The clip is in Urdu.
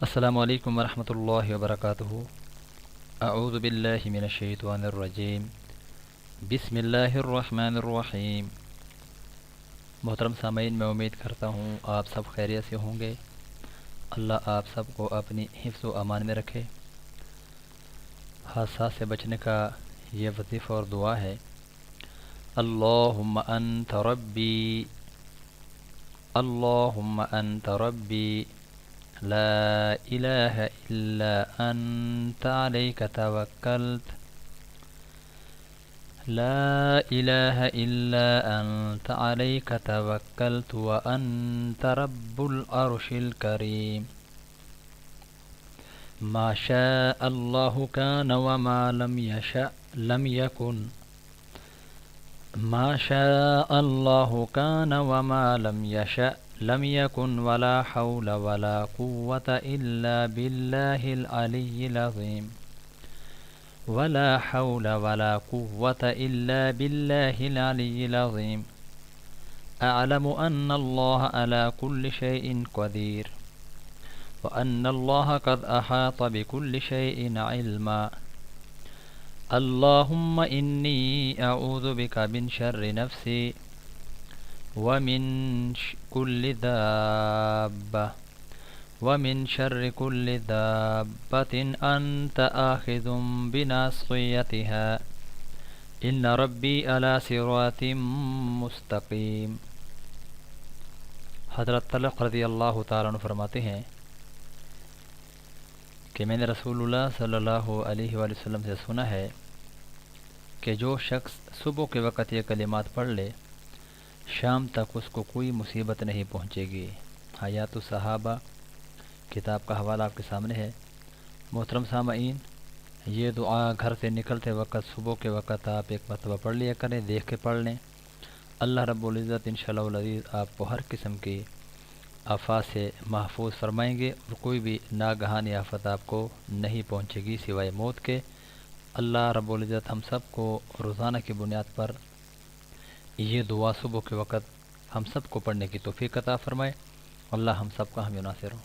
السلام علیکم ورحمۃ اللہ وبرکاتہ۔ اعوذ باللہ من الشیطان الرجیم، بسم اللہ الرحمن الرحیم۔ محترم سامعین، میں امید کرتا ہوں آپ سب خیریت سے ہوں گے۔ اللہ آپ سب کو اپنی حفظ و امان میں رکھے۔ حادثات سے بچنے کا یہ وظیفہ اور دعا ہے: اللہم انت ربی، اللہم انت ربی، لا الہ الا انت علیک توکلت، لا الہ الا انت علیک توکلت وانت رب العرش الکریم، ما شاء اللہ کان وما لم یشأ لم یکن، ما شاء اللہ کان وما لم یشأ لم یکن ولا حول ولا قوة الا باللہ العلی العظیم، ولا حول ولا قوة الا باللہ العلی العظیم، اعلم ان اللہ علی کل شیء قدیر، وان اللہ قد احاط بكل شیء علما، اللہم انی اعوذ بک من شر نفسی ومن كل دابة ومن شر كل دابة أنت آخذ بناصيتها إن ربي على صراط مستقيم۔ حضرت طلق رضی اللہ تعالیٰ عنہ فرماتے ہیں کہ میں نے رسول اللہ صلی اللہ علیہ وآلہ وسلم سے سنا ہے کہ جو شخص صبح کے وقت یہ کلمات پڑھ لے، شام تک اس کو کوئی مصیبت نہیں پہنچے گی۔ حیات الصحابہ کتاب کا حوالہ آپ کے سامنے ہے۔ محترم سامعین، یہ دعا گھر سے نکلتے وقت صبح کے وقت آپ ایک مرتبہ پڑھ لیا کریں، دیکھ کے پڑھ لیں۔ اللہ رب العزت انشاءاللہ العزیز آپ کو ہر قسم کی آفات سے محفوظ فرمائیں گے اور کوئی بھی ناگہانی آفت آپ کو نہیں پہنچے گی سوائے موت کے۔ اللہ رب العزت ہم سب کو روزانہ کی بنیاد پر یہ دعا صبح کے وقت ہم سب کو پڑھنے کی توفیق عطا فرمائے۔ اللہ ہم سب کا حامی و ناصر ہو۔